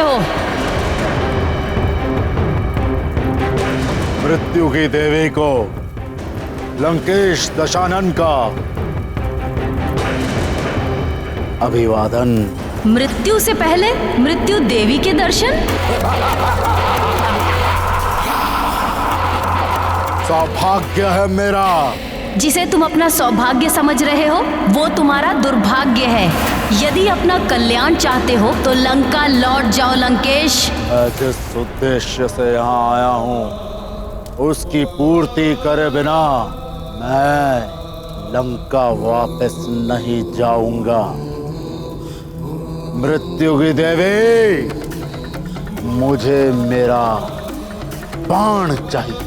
हो? मृत्यु की देवी को लंकेश दशानन का अभिवादन। मृत्यु से पहले मृत्यु देवी के दर्शन? सौभाग्य है मेरा। जिसे तुम अपना सौभाग्य समझ रहे हो वो तुम्हारा दुर्भाग्य है। यदि अपना कल्याण चाहते हो तो लंका लौट जाओ लंकेश। जिस उद्देश्य से यहाँ आया हूँ उसकी पूर्ति करे बिना मैं लंका वापस नहीं जाऊंगा। मृत्यु की देवी, मुझे मेरा बाण चाहिए,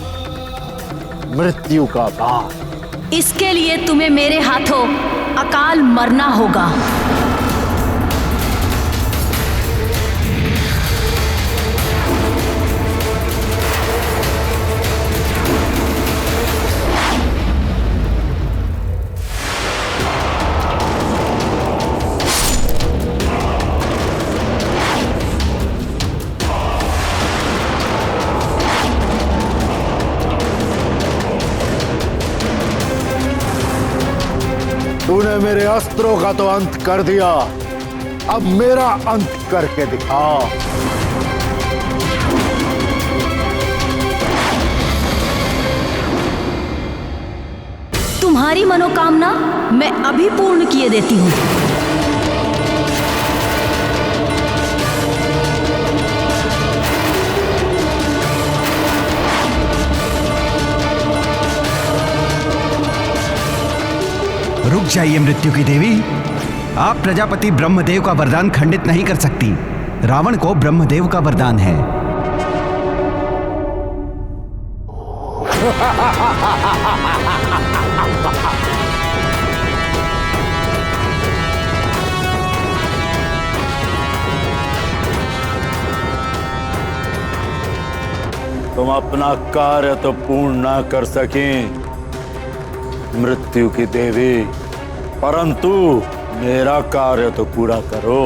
मृत्यु का बाण। इसके लिए तुम्हें मेरे हाथों अकाल मरना होगा। तूने मेरे अस्त्रों का तो अंत कर दिया, अब मेरा अंत करके दिखा। तुम्हारी मनोकामना मैं अभी पूर्ण किए देती हूँ। रुक जाइए मृत्यु की देवी, आप प्रजापति ब्रह्मदेव का वरदान खंडित नहीं कर सकती। रावण को ब्रह्मदेव का वरदान है। तुम अपना कार्य तो पूर्ण ना कर सकें मृत्यु की देवी, परंतु मेरा कार्य तो पूरा करो।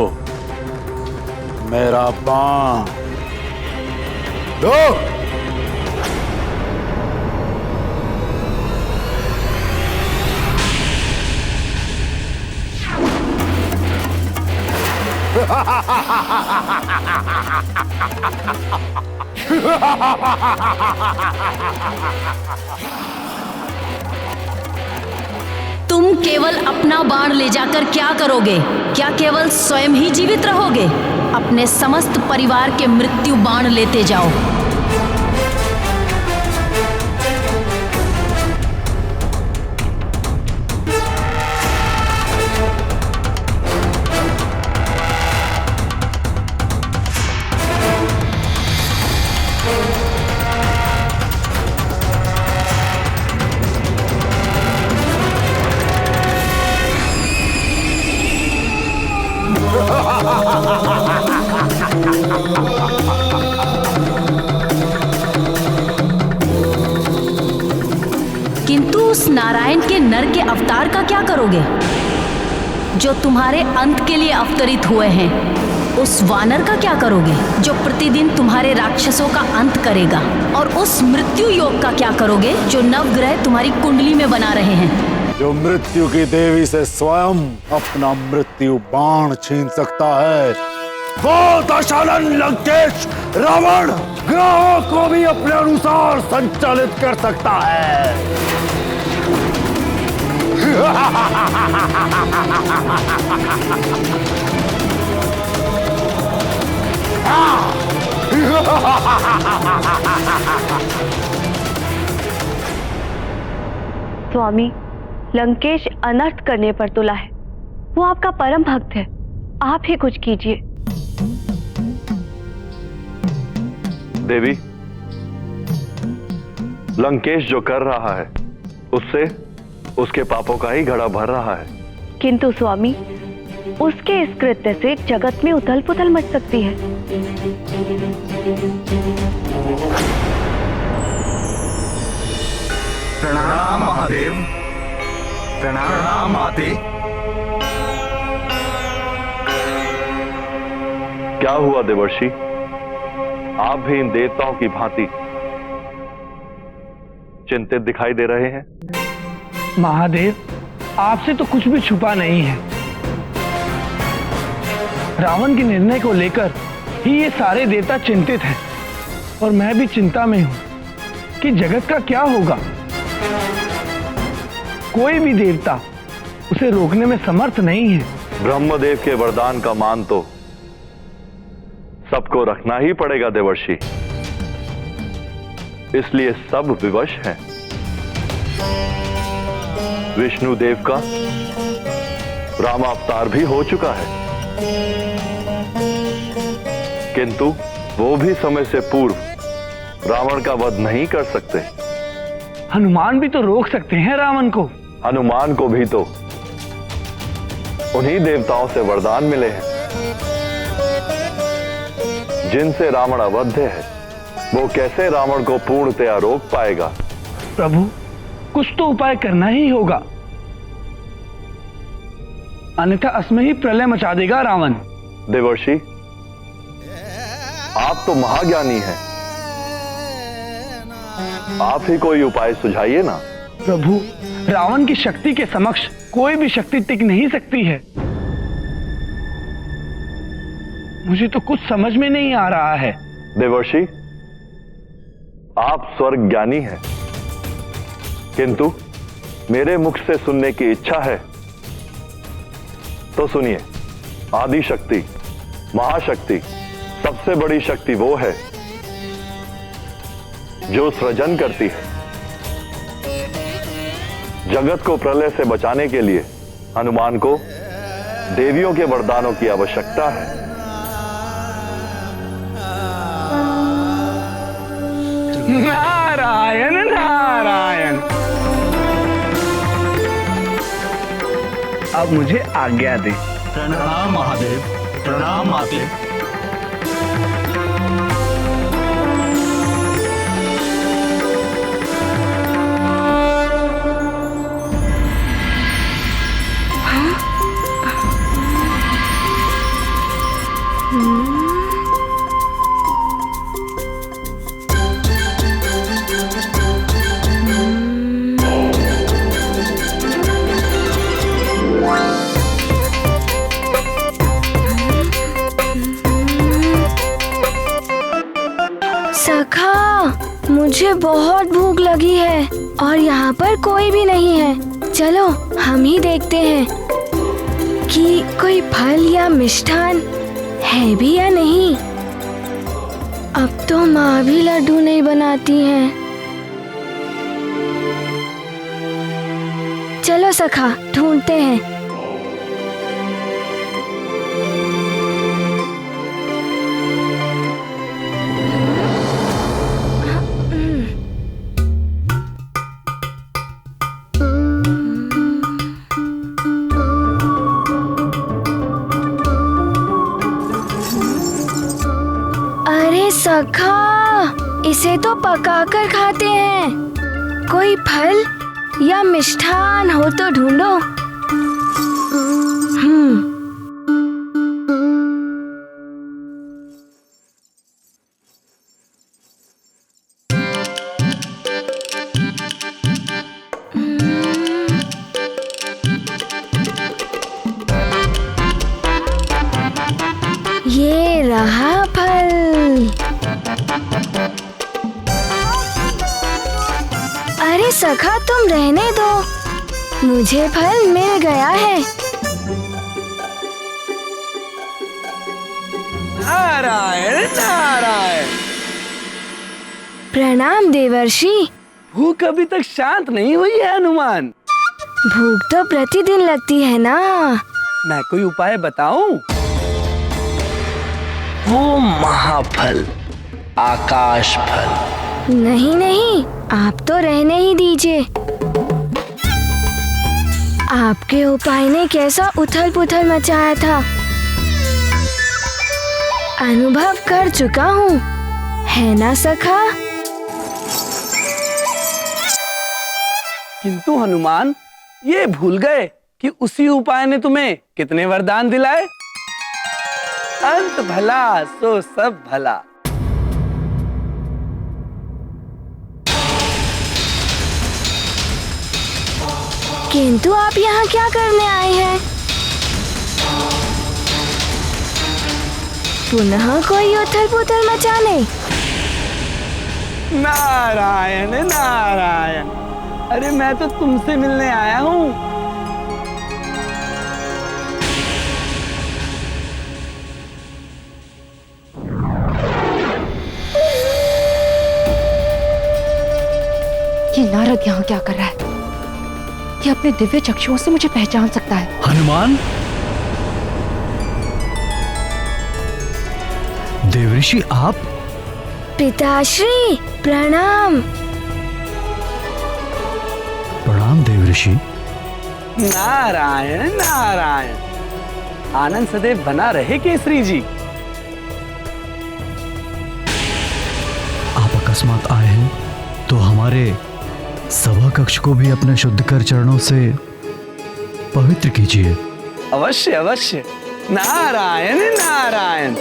मेरा बाण दो। तुम केवल अपना बाण ले जाकर क्या करोगे? क्या केवल स्वयं ही जीवित रहोगे? अपने समस्त परिवार के मृत्यु बाण लेते जाओ। किंतु उस नारायण के नर के अवतार का क्या करोगे जो तुम्हारे अंत के लिए अवतरित हुए हैं? उस वानर का क्या करोगे जो प्रतिदिन तुम्हारे राक्षसों का अंत करेगा? और उस मृत्यु योग का क्या करोगे जो नवग्रह तुम्हारी कुंडली में बना रहे हैं? जो मृत्यु की देवी से स्वयं अपना मृत्यु बाण छीन सकता है वो दशानन लंकेश रावण ग्रहों को भी अपने अनुसार संचालित कर सकता है। स्वामी, लंकेश अनर्थ करने पर तुला है। वो आपका परम भक्त है, आप ही कुछ कीजिए। देवी, लंकेश जो कर रहा है उससे उसके पापों का ही घड़ा भर रहा है। किंतु स्वामी, उसके इस कृत्य से जगत में उथल पुथल मच सकती है। प्रणाम महादेव। प्रणाम माते। क्या हुआ देवर्षि? आप भी इन देवताओं की भांति चिंतित दिखाई दे रहे हैं। महादेव, आपसे तो कुछ भी छुपा नहीं है। रावण के निर्णय को लेकर ही ये सारे देवता चिंतित हैं और मैं भी चिंता में हूं कि जगत का क्या होगा। कोई भी देवता उसे रोकने में समर्थ नहीं है। ब्रह्मदेव के वरदान का मान तो सबको रखना ही पड़ेगा देवर्षि, इसलिए सब विवश हैं। विष्णु देव का रामावतार भी हो चुका है, किंतु वो भी समय से पूर्व रावण का वध नहीं कर सकते। हनुमान भी तो रोक सकते हैं रावण को। हनुमान को भी तो उन्हीं देवताओं से वरदान मिले हैं जिनसे रावण अवध्य है। वो कैसे रावण को पूर्णतया रोक पाएगा? प्रभु, कुछ तो उपाय करना ही होगा, अन्यथा असमय ही प्रलय मचा देगा रावण। देवर्षि, आप तो महाज्ञानी हैं, आप ही कोई उपाय सुझाइए ना। प्रभु, रावण की शक्ति के समक्ष कोई भी शक्ति टिक नहीं सकती है। मुझे तो कुछ समझ में नहीं आ रहा है। देवर्षि, आप स्वर्ग ज्ञानी हैं, किंतु मेरे मुख से सुनने की इच्छा है तो सुनिए। आदि शक्ति, महाशक्ति, सबसे बड़ी शक्ति वो है जो सृजन करती है। जगत को प्रलय से बचाने के लिए हनुमान को देवियों के वरदानों की आवश्यकता है। नारायण नारायण। अब मुझे आज्ञा दे। प्रणाम महादेव, प्रणाम माते। सखा, मुझे बहुत भूख लगी है और यहाँ पर कोई भी नहीं है। चलो हम ही देखते हैं कि कोई फल या मिष्ठान है भी या नहीं। अब तो माँ भी लड्डू नहीं बनाती हैं। चलो सखा, ढूंढते हैं। सखा, इसे तो पकाकर खाते हैं। कोई फल या मिष्ठान हो तो ढूंढो। ये रहा फल। अरे सखा, तुम रहने दो, मुझे फल मिल गया है। नारायण नारायण। प्रणाम देवर्षि। भूख अभी तक शांत नहीं हुई है हनुमान। भूख तो प्रतिदिन लगती है ना। मैं कोई उपाय बताऊं? वो महाफल, आकाश फल। नहीं नहीं, आप तो रहने ही दीजिए। आपके उपाय ने कैसा उथल पुथल मचाया था, अनुभव कर चुका हूँ, है ना सखा? किंतु हनुमान, ये भूल गए कि उसी उपाय ने तुम्हें कितने वरदान दिलाए। अंत भला सो सब भला। किंतु आप यहाँ क्या करने आए हैं? पुनः कोई उथल पुथल मचाने? नारायण नारायण, अरे मैं तो तुमसे मिलने आया हूँ। ये नारद यहाँ क्या कर रहा है? ये अपने दिव्य चक्षुओं से मुझे पहचान सकता है। हनुमान, देवऋषि आप? पिताश्री प्रणाम। प्रणाम देवऋषि। नारायण नारायण, आनंद सदैव बना रहे केसरी जी। आप अकस्मात आए हैं तो हमारे सभा कक्ष को भी अपने शुद्ध कर चरणों से पवित्र कीजिए। अवश्य अवश्य, नारायण नारायण।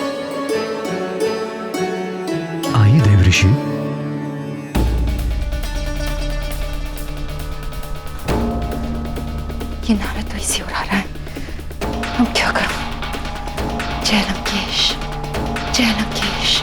आइए देवऋषि। ये नारद तो इसी ओर आ रहा है, हम क्या करूं? जय लंकेश, जय लंकेश।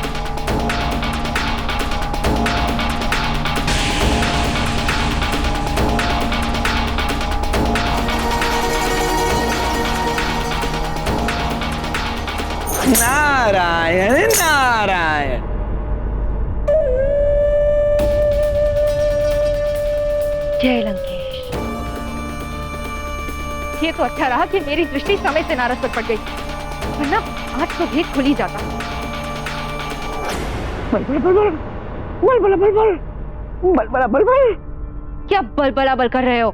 नारायण नारायण। जय लंकेश। ये तो अच्छा रहा कि मेरी दृष्टि समय से नारद पर पड़ गई, वरना आज तो भेद खुल ही जाता। बल क्या बलबला बल कर रहे हो?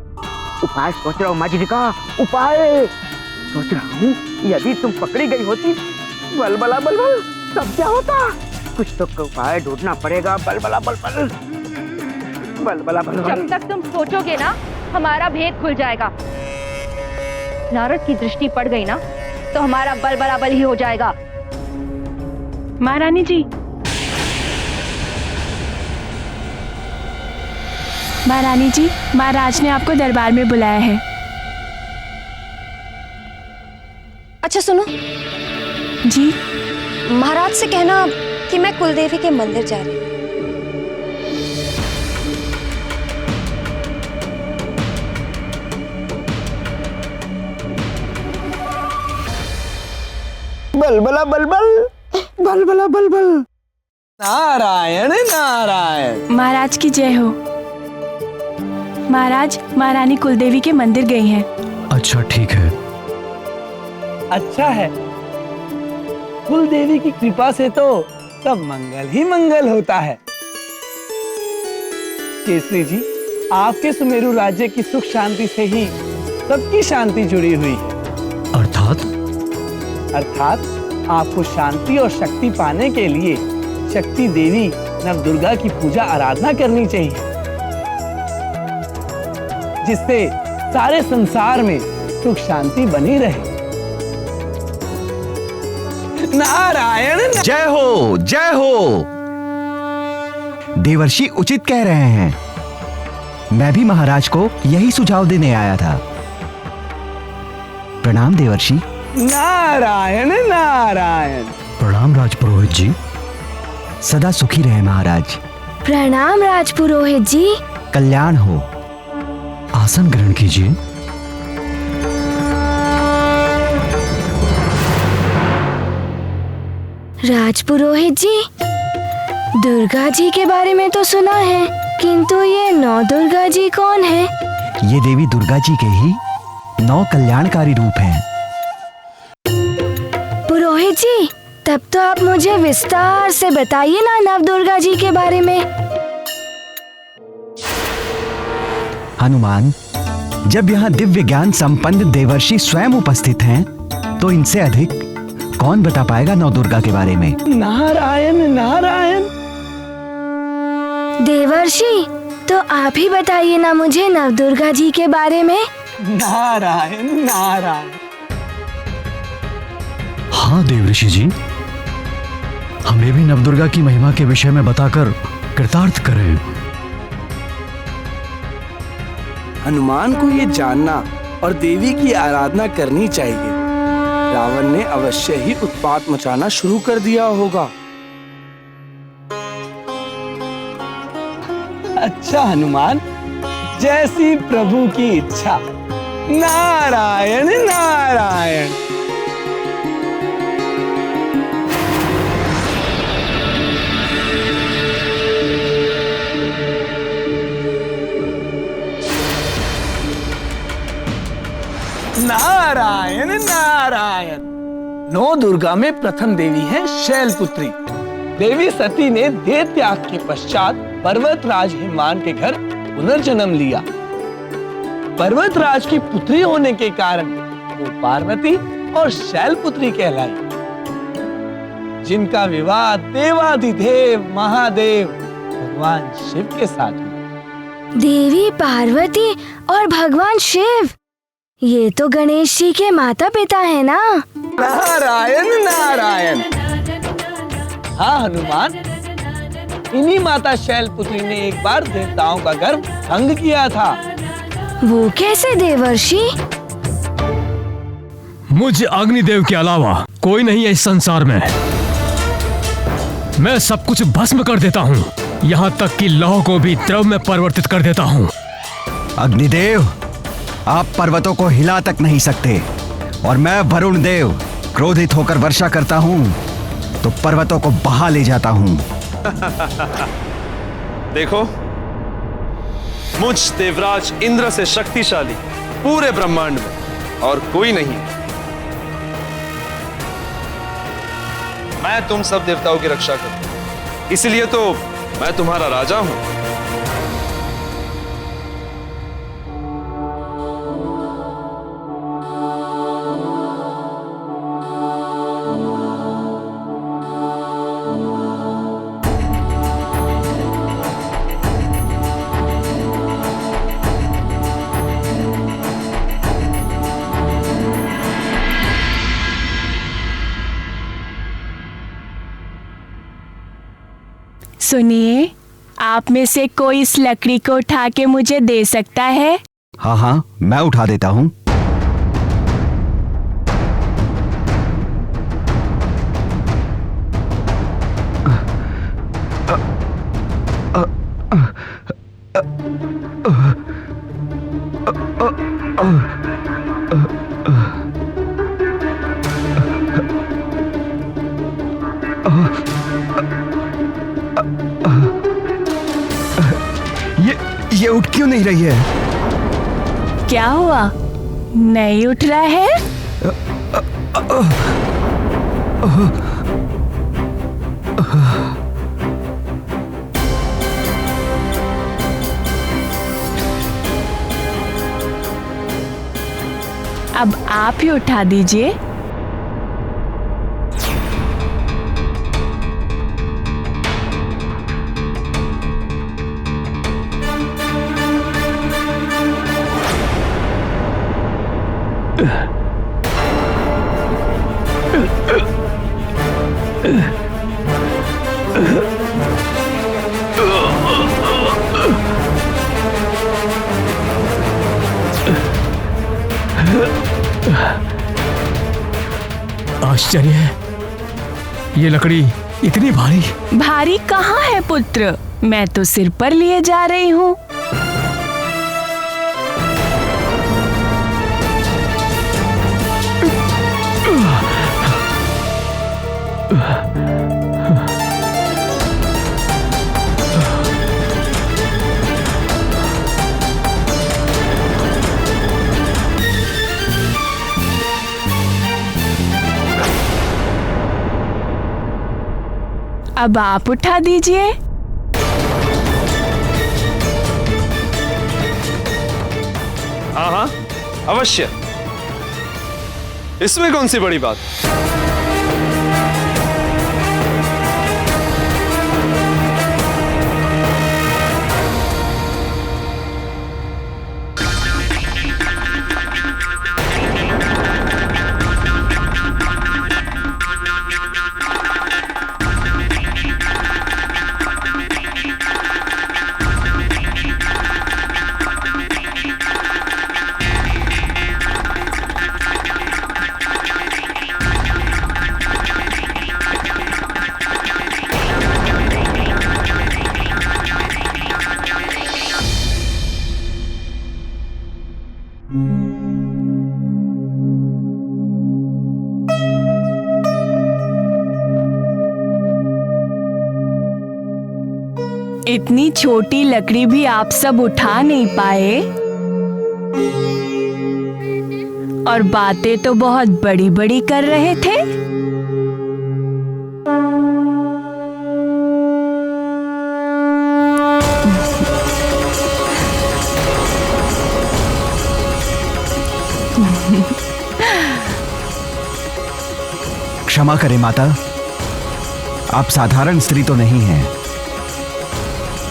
उपाय सोच रहा हूँ माँ जी का उपाय सोच रहा हूँ। यदि तुम पकड़ी गई होती बलबला बलबल तब क्या होता? कुछ तो उपाय ढूंढना पड़ेगा। बलबला बलबल बलबला बलबल। जब तक तुम सोचोगे ना, हमारा भेद खुल जाएगा। नारद की दृष्टि पड़ गई ना, तो हमारा बल बराबर ही हो जाएगा। महारानी जी, महारानी जी, महाराज ने आपको दरबार में बुलाया है। अच्छा सुनो जी। महाराज से कहना कि मैं कुलदेवी के मंदिर जा रही हूँ। बलबला बलबल बलबला बलबल। नारायण नारायण। महाराज की जय हो। महाराज, महारानी कुलदेवी के मंदिर गई हैं। अच्छा ठीक है। अच्छा है, कुलदेवी की कृपा से तो सब मंगल ही मंगल होता है। केसरी जी, आपके सुमेरु राज्य की सुख शांति से ही सबकी शांति जुड़ी हुई है। अर्थात? अर्थात आपको शांति और शक्ति पाने के लिए शक्ति देवी नवदुर्गा की पूजा आराधना करनी चाहिए, जिससे सारे संसार में सुख शांति बनी रहे। नारायण जय हो, जय हो। देवर्षि उचित कह रहे हैं। मैं भी महाराज को यही सुझाव देने आया था। प्रणाम देवर्षि। नारायण नारायण। प्रणाम राजपुरोहित जी। सदा सुखी रहे महाराज। प्रणाम राजपुरोहित जी। कल्याण हो। आसन ग्रहण कीजिए। राजपुरोहित जी, दुर्गा जी के बारे में तो सुना है, किंतु ये नौ दुर्गा जी कौन है? ये देवी दुर्गा जी के ही 9 कल्याणकारी रूप हैं। पुरोहित जी, तब तो आप मुझे विस्तार से बताइए ना नव दुर्गा जी के बारे में। हनुमान, जब यहाँ दिव्य ज्ञान संपन्न देवर्षि स्वयं उपस्थित हैं, तो इनसे अधिक कौन बता पाएगा नौ दुर्गा के बारे में? नारायण नारायण। देवर्षि, तो आप ही बताइए ना मुझे नव दुर्गा जी के बारे में। नारायण नारायण। हाँ देव ऋषि जी, हमें भी नवदुर्गा की महिमा के विषय में बताकर कृतार्थ करें। हनुमान को ये जानना और देवी की आराधना करनी चाहिए। रावण ने अवश्य ही उत्पात मचाना शुरू कर दिया होगा। अच्छा हनुमान, जैसी प्रभु की इच्छा। नारायण नारायण। नारायण नारायण। नौ दुर्गा में प्रथम देवी है शैलपुत्री। देवी सती ने देह त्याग के पश्चात पर्वतराज हिमवान के घर पुनर्जन्म लिया। पर्वतराज की पुत्री होने के कारण वो पार्वती और शैलपुत्री कहलाई, जिनका विवाह देवाधिदेव महादेव भगवान शिव के साथ हुआ। देवी पार्वती और भगवान शिव, ये तो गणेश जी के माता पिता है ना? नारायण नारायण। हाँ हनुमान, इन्हीं माता शैलपुत्री ने एक बार देवताओं का गर्भ भंग किया था। वो कैसे देवर्षि? मुझ अग्निदेव के अलावा कोई नहीं है इस संसार में। मैं सब कुछ भस्म कर देता हूँ, यहाँ तक कि लौह को भी द्रव में परिवर्तित कर देता हूँ। अग्निदेव, आप पर्वतों को हिला तक नहीं सकते, और मैं वरुण देव क्रोधित होकर वर्षा करता हूँ तो पर्वतों को बहा ले जाता हूँ। देखो, मुझ देवराज इंद्र से शक्तिशाली पूरे ब्रह्मांड में और कोई नहीं। मैं तुम सब देवताओं की रक्षा करता हूं, इसलिए तो मैं तुम्हारा राजा हूं। सुनिए, आप में से कोई इस लकड़ी को उठा के मुझे दे सकता है? हाँ हाँ, मैं उठा देता हूँ। ये उठ क्यों नहीं रही है? क्या हुआ? नहीं उठ रहा है? अब आप ही उठा दीजिए। आश्चर्य है, ये लकड़ी इतनी भारी। भारी कहाँ है पुत्र, मैं तो सिर पर लिए जा रही हूँ। अब आप उठा दीजिए। हाँ हाँ, अवश्य। इसमें कौन सी बड़ी बात? इतनी छोटी लकड़ी भी आप सब उठा नहीं पाए और बातें तो बहुत बड़ी बड़ी कर रहे थे। क्षमा करें माता, आप साधारण स्त्री तो नहीं हैं।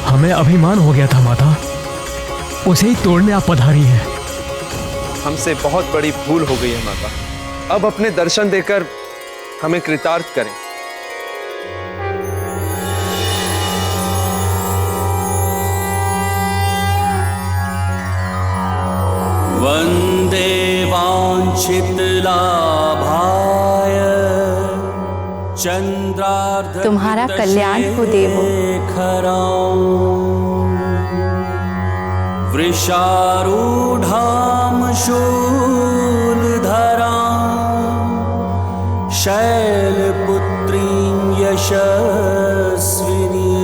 हमें अभिमान हो गया था माता, उसे ही तोड़ने आप पधारी हैं। हमसे बहुत बड़ी भूल हो गई है माता। अब अपने दर्शन देकर हमें कृतार्थ करें। वंदे वांछित लाभाय चंद्रार्ध तुम्हारा कल्याण हो देवो। वृषारूढ़ाम शूलधरां शैलपुत्रीं यशस्विनी।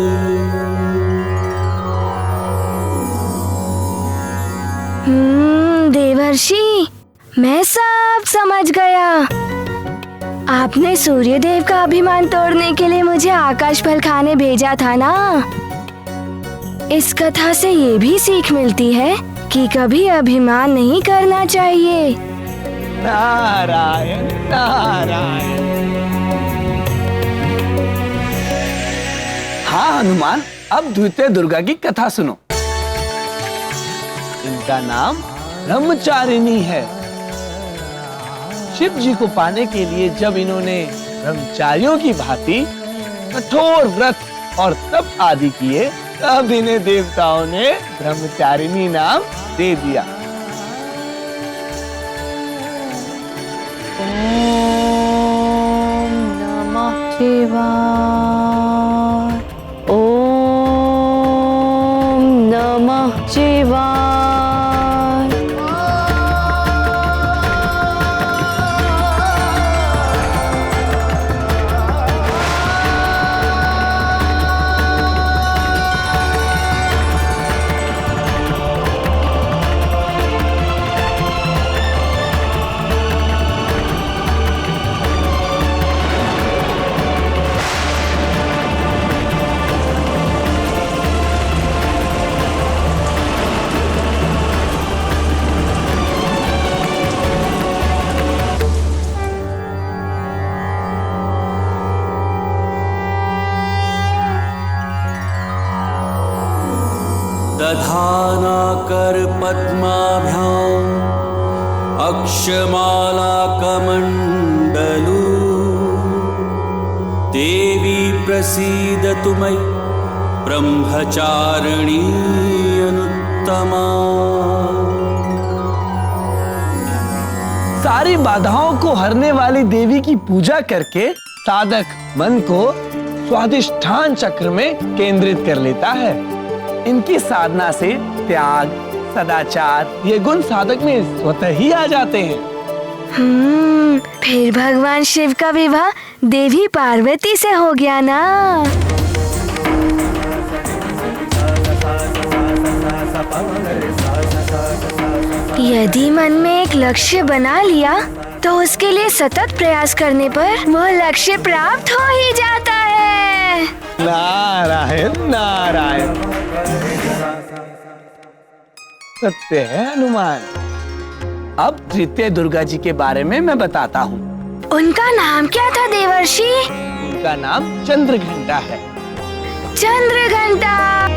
देवर्षि, मैं सब समझ गया। आपने सूर्यदेव का अभिमान तोड़ने के लिए मुझे आकाश फल खाने भेजा था ना। इस कथा से ये भी सीख मिलती है कि कभी अभिमान नहीं करना चाहिए। नारायण नारायण। हाँ हनुमान, अब द्वितीय दुर्गा की कथा सुनो। इनका नाम ब्रह्मचारिणी है। शिव जी को पाने के लिए जब इन्होंने ब्रह्मचारियों की भांति कठोर व्रत और तप आदि किए, तब इन्हें देवताओं ने ब्रह्मचारिणी नाम दे दिया। ओम नमः शिवाय। ओम नमः शिवाय। दधाना कर पद्माभ्याम अक्षमाला कमंडलू देवी प्रसीदतु मयि ब्रह्मचारिणी अनुत्तमा। सारी बाधाओं को हरने वाली देवी की पूजा करके साधक मन को स्वाधिष्ठान चक्र में केंद्रित कर लेता है। इनकी साधना से त्याग, सदाचार ये गुण साधक में स्वतः ही आ जाते हैं। फिर भगवान शिव का विवाह देवी पार्वती से हो गया ना। यदि मन में एक लक्ष्य बना लिया तो उसके लिए सतत प्रयास करने पर वो लक्ष्य प्राप्त हो ही जाता है। नारायण नारायण। सत्य है हनुमान। अब तृतीय दुर्गा जी के बारे में मैं बताता हूँ। उनका नाम क्या था देवर्षि? उनका नाम चंद्रघंटा है। चंद्रघंटा।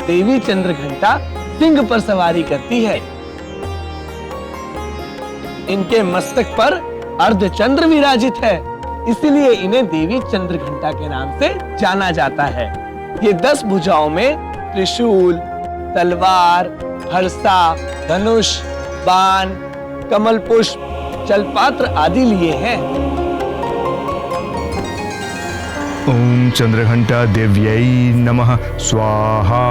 देवी चंद्रघंटा सिंह पर सवारी करती है। इनके मस्तक पर अर्धचंद्र विराजित है, इसलिए इन्हें देवी चंद्रघंटा के नाम से जाना जाता है। ये 10 भुजाओं में त्रिशूल, तलवार, फरसा, धनुष, बाण, कमल पुष्प, जलपात्र आदि लिए हैं। ओम चंद्रघंटा देव्यै नमः स्वाहा।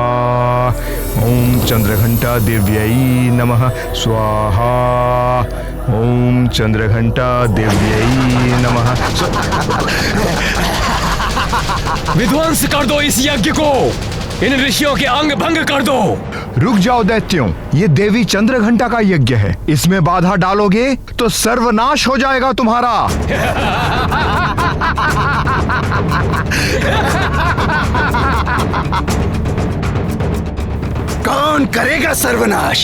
ओम चंद्रघंटा देव्यै नमः स्वाहा। ओम चंद्रघंटा देव्यै नमः। विध्वंस कर दो इस यज्ञ को, इन ऋषियों के अंग भंग कर दो। रुक जाओ दैत्यों, ये देवी चंद्रघंटा का यज्ञ है, इसमें बाधा डालोगे तो सर्वनाश हो जाएगा तुम्हारा। कौन करेगा सर्वनाश?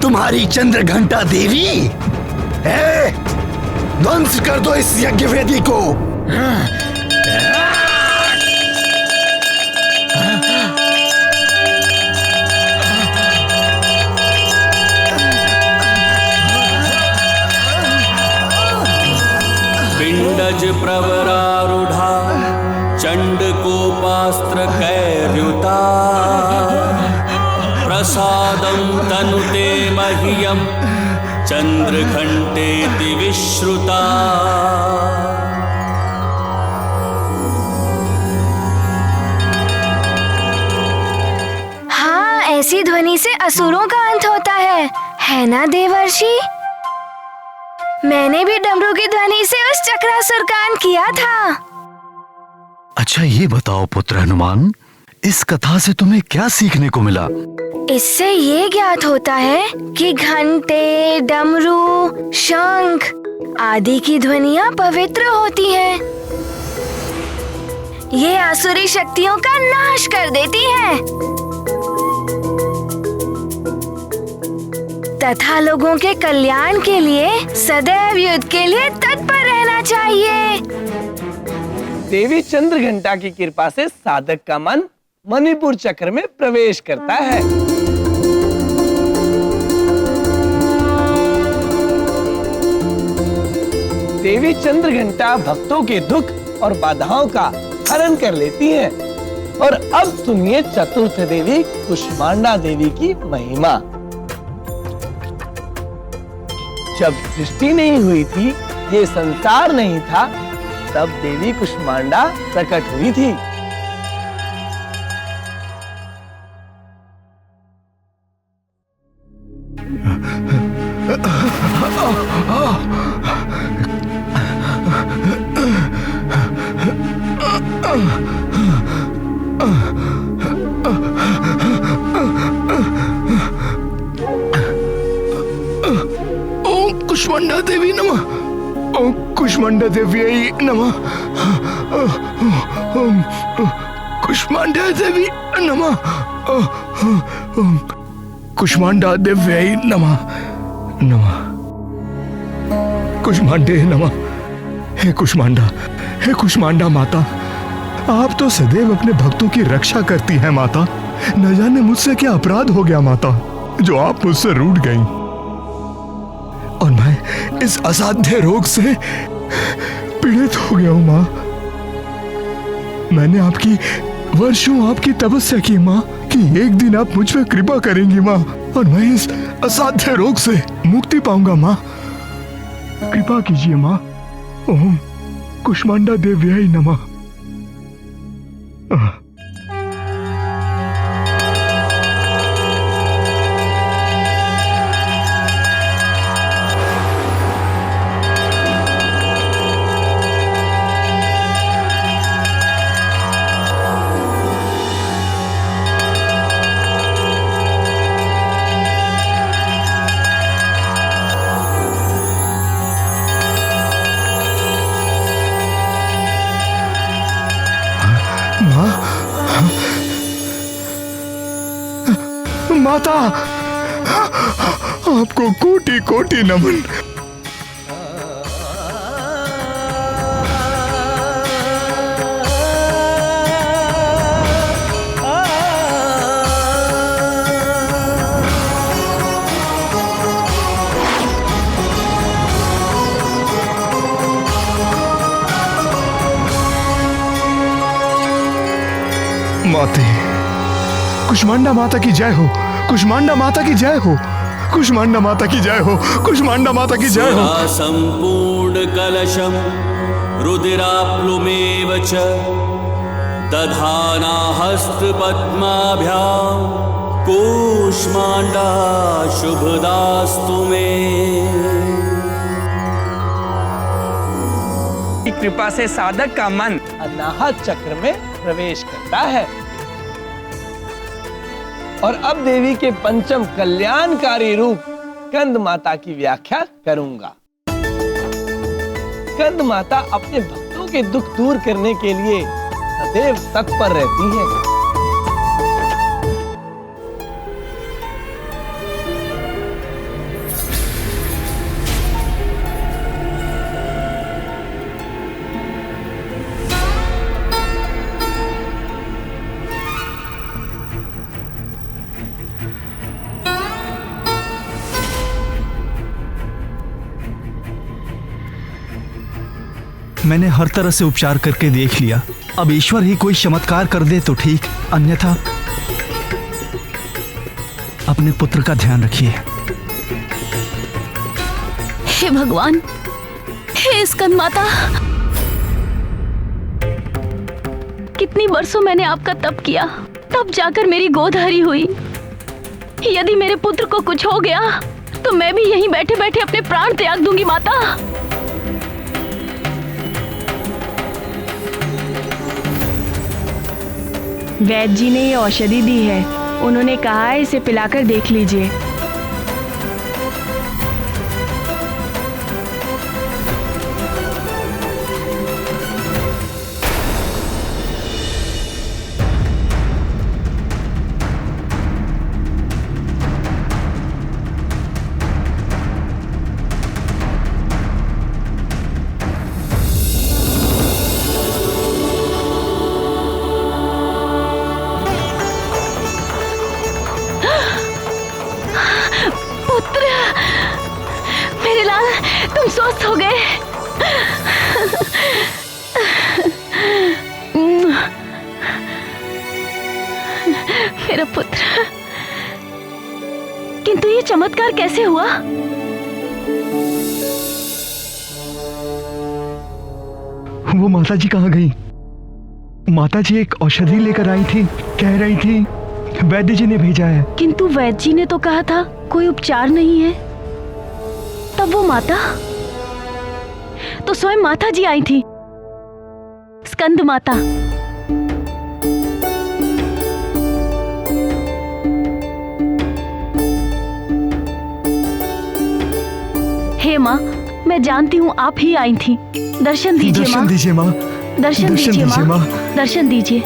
तुम्हारी चंद्रघंटा देवी है? ध्वंस कर दो इस यज्ञ वेदी को। पिंडज प्रवरारूढ़ा चंडकोपास्त्र कैर्युता प्रसादं तनुते मह्यं चंद्रघंटेति विश्रुता। हाँ, ऐसी ध्वनि से असुरों का अंत होता है ना देवर्षि? मैंने भी डमरू की ध्वनि से उस चक्रासुर का अंत किया था। अच्छा ये बताओ पुत्र हनुमान, इस कथा से तुम्हें क्या सीखने को मिला? इससे ये ज्ञात होता है कि घंटे, डमरू, शंख आदि की ध्वनियाँ पवित्र होती हैं। ये आसुरी शक्तियों का नाश कर देती हैं तथा लोगों के कल्याण के लिए सदैव युद्ध के लिए तत्पर रहना चाहिए। देवी चंद्रघंटा की कृपा से साधक का मन मणिपुर चक्र में प्रवेश करता है। देवी चंद्रघंटा भक्तों के दुख और बाधाओं का हरण कर लेती है। और अब सुनिए चतुर्थ देवी कुष्मांडा देवी की महिमा। जब सृष्टि नहीं हुई थी, ये संसार नहीं था, तब देवी कुष्मांडा प्रकट हुई थी। कुष्मांडा देवी नमः। ओम कुष्मांडा देव्यै नमः। ओम कुष्मांडा देवी नमः। ओम कुष्मांडा देव्यै नमः। नमः कुष्मांडे नमः। हे कुष्मांडा माता, आप तो सदैव अपने भक्तों की रक्षा करती हैं माता। न जाने मुझसे क्या अपराध हो गया माता, जो आप मुझसे रूठ गईं। और मैं इस असाध्य रोग से पीड़ित हो गया हूं माँ। मैंने वर्षों आपकी तपस्या की माँ कि एक दिन आप मुझ पर कृपा करेंगी माँ, और मैं इस असाध्य रोग से मुक्ति पाऊंगा माँ। कृपा कीजिए माँ। ओम कुष्मांडा देव्यै नमः। माता, आपको कोटि कोटि नमन। माते, कुष्मांडा माता की जय हो। कुष्मांडा माता की जय हो। कुष्मांडा माता की जय हो। कुष्मांडा माता की जय हो। संपूर्ण कलशम रुदिराप्लुमेव च दधाना हस्त पद्माभ्यां कुष्मांडा शुभदास्तु मे। की कृपा से साधक का मन अनाहत चक्र में प्रवेश करता है और अब देवी के पंचम कल्याणकारी रूप स्कंद माता की व्याख्या करूंगा। स्कंद माता अपने भक्तों के दुख दूर करने के लिए सदैव तत्पर रहती हैं। मैंने हर तरह से उपचार करके देख लिया, अब ईश्वर ही कोई चमत्कार कर दे तो ठीक, अन्यथा अपने पुत्र का ध्यान रखिए। हे भगवान, हे स्कंद माता, कितनी बरसों मैंने आपका तप किया, तब जाकर मेरी गोद हरी हुई। यदि मेरे पुत्र को कुछ हो गया तो मैं भी यहीं बैठे बैठे अपने प्राण त्याग दूंगी माता। वैद्य जी ने ये औषधि दी है, उन्होंने कहा है इसे पिलाकर देख लीजिए। तुम स्वस्थ हो गए। मेरा पुत्र, किंतु ये चमत्कार कैसे हुआ? वो माता जी कहाँ गई? माता जी एक औषधि लेकर आई थी, कह रही थी वैद्य जी ने भेजा है। किंतु वैद्य जी ने तो कहा था कोई उपचार नहीं है। तब वो माता तो स्वयं माता जी आई थी, स्कंद माता। हे माँ, मैं जानती हूँ आप ही आई थी। दर्शन दीजिए माँ। दर्शन दीजिए माँ। दर्शन दीजिए माँ। दर्शन दीजिए।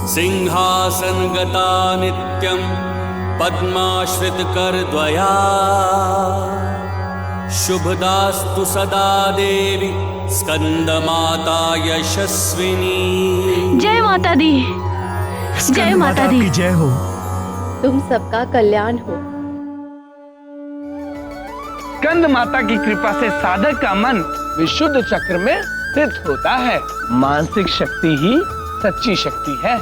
सिंहासन गता नित्यं पद्माश्रित कर द्वया, शुभदास्तु सदा देवी स्कंद माता यशस्विनी। जय माता दी, जय माता दी। जय हो। तुम सबका कल्याण हो। स्कंद माता की कृपा से साधक का मन विशुद्ध चक्र में स्थित होता है। मानसिक शक्ति ही सच्ची शक्ति है।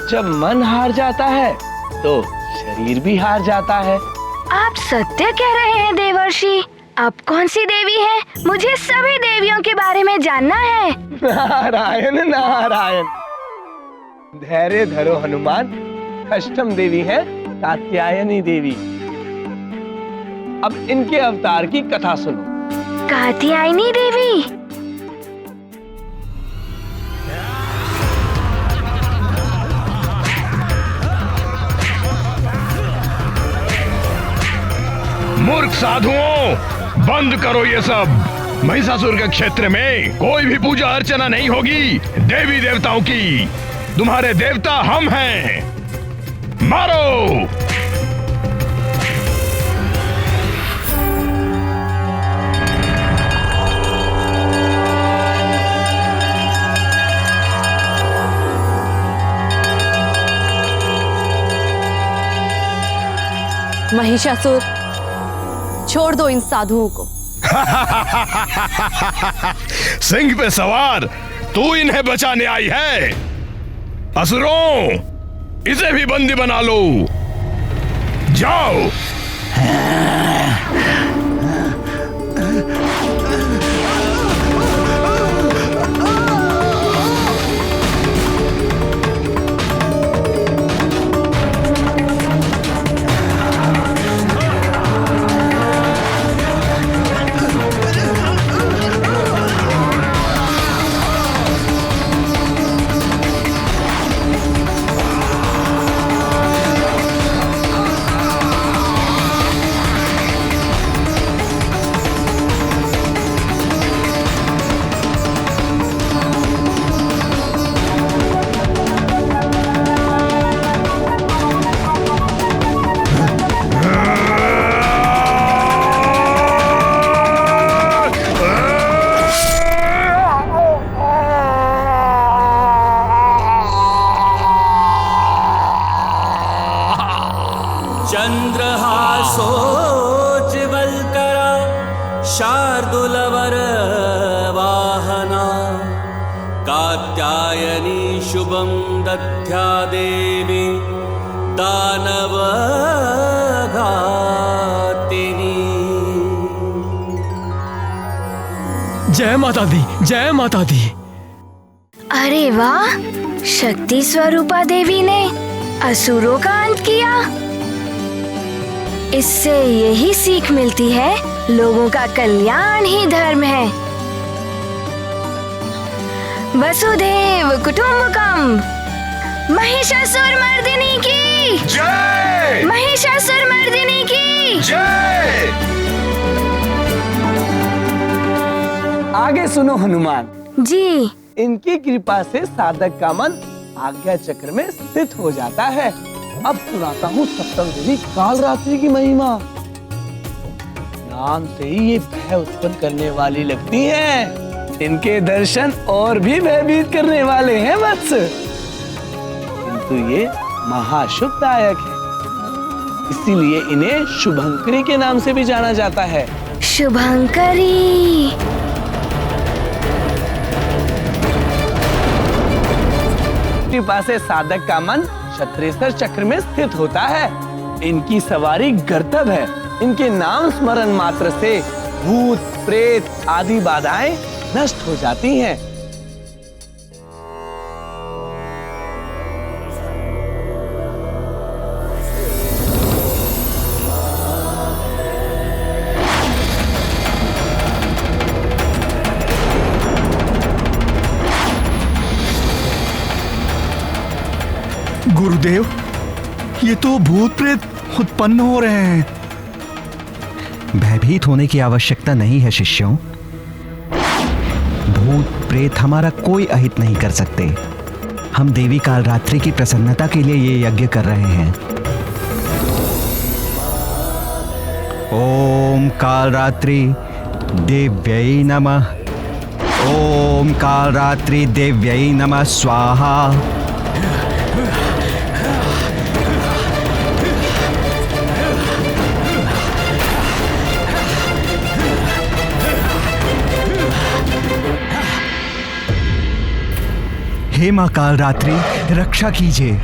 जब मन हार जाता है तो शरीर भी हार जाता है। आप सत्य कह रहे हैं देवर्षि। आप कौन सी देवी है? मुझे सभी देवियों के बारे में जानना है। नारायण नारायण। धैर्य धरो हनुमान। अष्टम देवी है कात्यायनी देवी। अब इनके अवतार की कथा सुनो। कात्यायनी देवी। मूर्ख साधुओं, बंद करो ये सब। महिषासुर के क्षेत्र में कोई भी पूजा अर्चना नहीं होगी देवी देवताओं की। तुम्हारे देवता हम हैं। मारो। महिषासुर, छोड़ दो इन साधुओं को। सिंह पे सवार तू इन्हें बचाने आई है। असुरों, इसे भी बंदी बना लो। जाओ। शार्दूलवर वाहना कात्यायनी शुभं दध्या देवी दानव घातिनी। जय माता दी, जय माता दी। अरे वाह, शक्ति स्वरूपा देवी ने असुरों का अंत किया। इससे यही सीख मिलती है, लोगों का कल्याण ही धर्म है। वसुधैव कुटुंबकम। महिषासुरमर्दिनी की जय। महिषासुरमर्दिनी की जय। आगे सुनो हनुमान जी। इनकी कृपा से साधक का मन आज्ञा चक्र में स्थित हो जाता है। अब सुनाता हूँ सप्तम देवी कालरात्रि की महिमा। नाम से ही ये भय उत्पन्न करने वाली लगती हैं। इनके दर्शन और भी भयभीत करने वाले हैं वत्स, किंतु ये महाशुभदायक है, इसीलिए इन्हें शुभंकरी के नाम से भी जाना जाता है। शुभंकरी। कृपा से साधक का मन क्षत्रेश्वर चक्र में स्थित होता है। इनकी सवारी गर्तभ है। इनके नाम स्मरण मात्र से भूत प्रेत आदि बाधाएं नष्ट हो जाती हैं। गुरुदेव, ये तो भूत प्रेत उत्पन्न हो रहे हैं। भयभीत होने की आवश्यकता नहीं है शिष्यों। भूत प्रेत हमारा कोई अहित नहीं कर सकते। हम देवी कालरात्रि की प्रसन्नता के लिए ये यज्ञ कर रहे हैं। ओम कालरात्रि देव्यै नमः। ओम कालरात्रि देव्यै नमः स्वाहा। हे मां कालरात्रि, रक्षा कीजिए।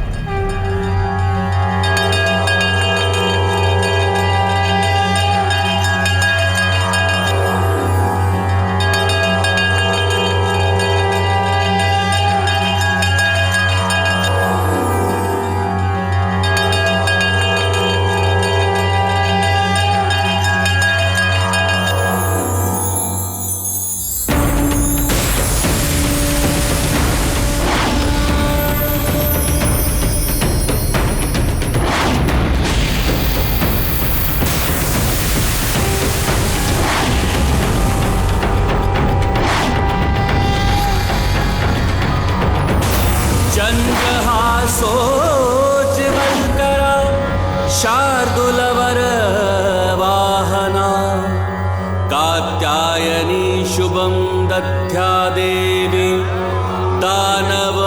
सोज्वलकरा शार्दूलवर वाहना कात्यायनी शुभं दध्या देवी दानव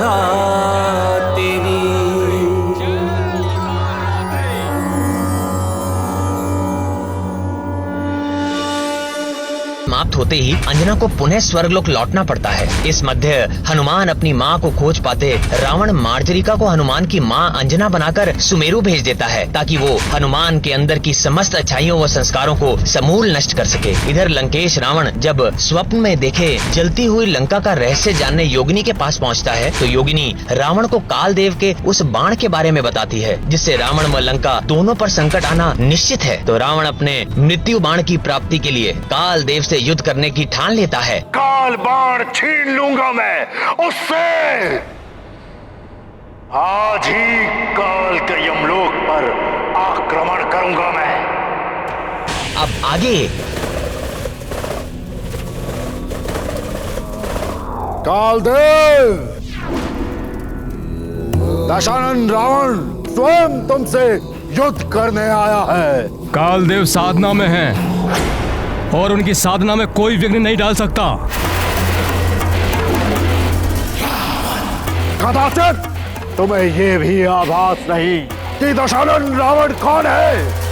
घातिनी। समाप्त होते ही अंजना को पुनः स्वर्गलोक लौटना पड़ता है। इस मध्य हनुमान अपनी माँ को खोज पाते रावण मार्जरिका को हनुमान की माँ अंजना बनाकर सुमेरु भेज देता है, ताकि वो हनुमान के अंदर की समस्त अच्छाइयों व संस्कारों को समूल नष्ट कर सके। इधर लंकेश रावण जब स्वप्न में देखे जलती हुई लंका का रहस्य जानने योगिनी के पास पहुँचता है, तो योगिनी रावण को कालदेव के उस बाण के बारे में बताती है, जिससे रावण व लंका दोनों पर संकट आना निश्चित है। तो रावण अपने मृत्यु बाण की प्राप्ति के लिए कालदेव से युद्ध करने की ठान लेता है। काल बाण छीन लूंगा मैं उससे। आज ही काल के यमलोक पर आक्रमण करूंगा मैं। अब आगे कालदेव, दशानन रावण स्वयं तुमसे युद्ध करने आया है। कालदेव साधना में हैं और उनकी साधना में कोई विघ्न नहीं डाल सकता। कदाचित तुम्हें ये भी आभास नहीं कि दशानन रावण कौन है।